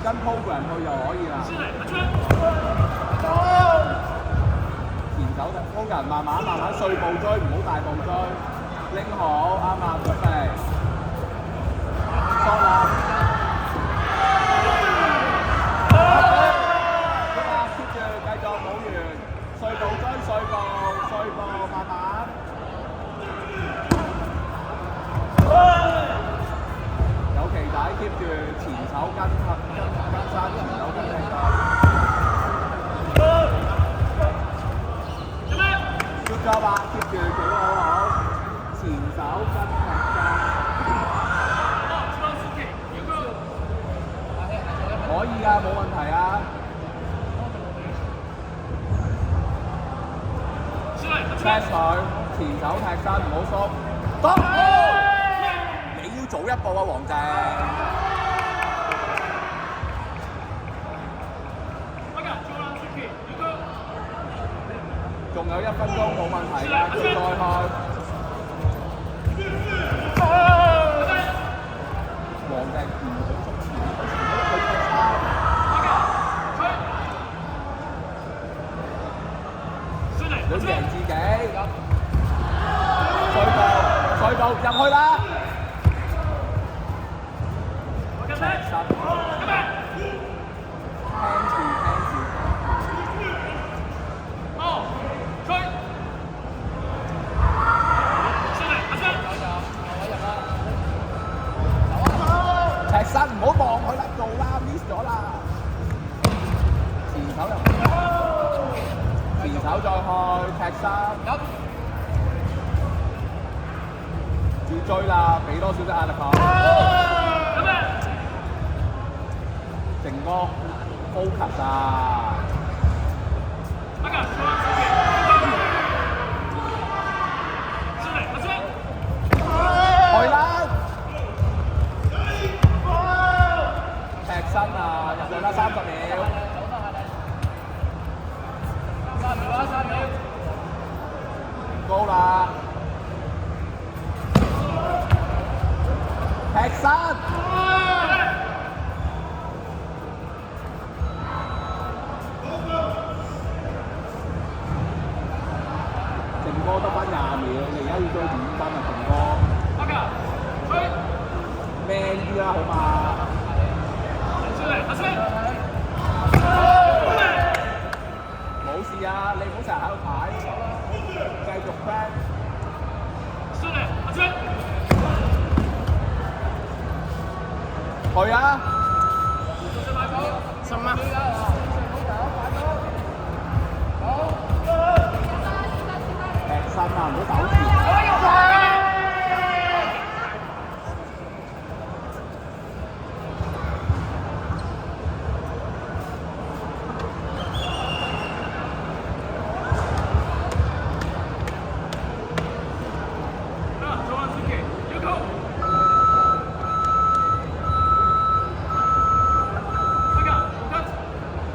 跟 program 去就可以啦。前手 program 慢慢碎步追，唔好大步追。拎好，啱啦，準備。收啦。keep 住，繼續冇完。碎步追，碎步，慢慢。有旗仔 keep 住前手跟山，前手跟踢腳。Good job 啊 ，keep 住做得好好。前手跟踢腳。可以㗎，冇問題啊。press 佢，前手踢身，唔好縮。得。你要早一步啊，黃靜。仲有1分鐘，冇問題㗎，再開。黃靜唔好縮前，佢踢差。要贏自己。碎步入去啦。踢身唔好望佢啦，做啦 ，miss 咗啦。前手入，前手再去踢身。要追啦，俾多少少壓力佢。靜哥 focus 啊！去啦！踢身啊！入去啦，30秒。高啦！踢身！靜哥得返20秒，你而家要追5分啊，靜哥。man 啲啦，好嘛？冇事啊，你唔好成日喺度排，繼續 plan。去啊！什麼？踢身啊，唔好抖。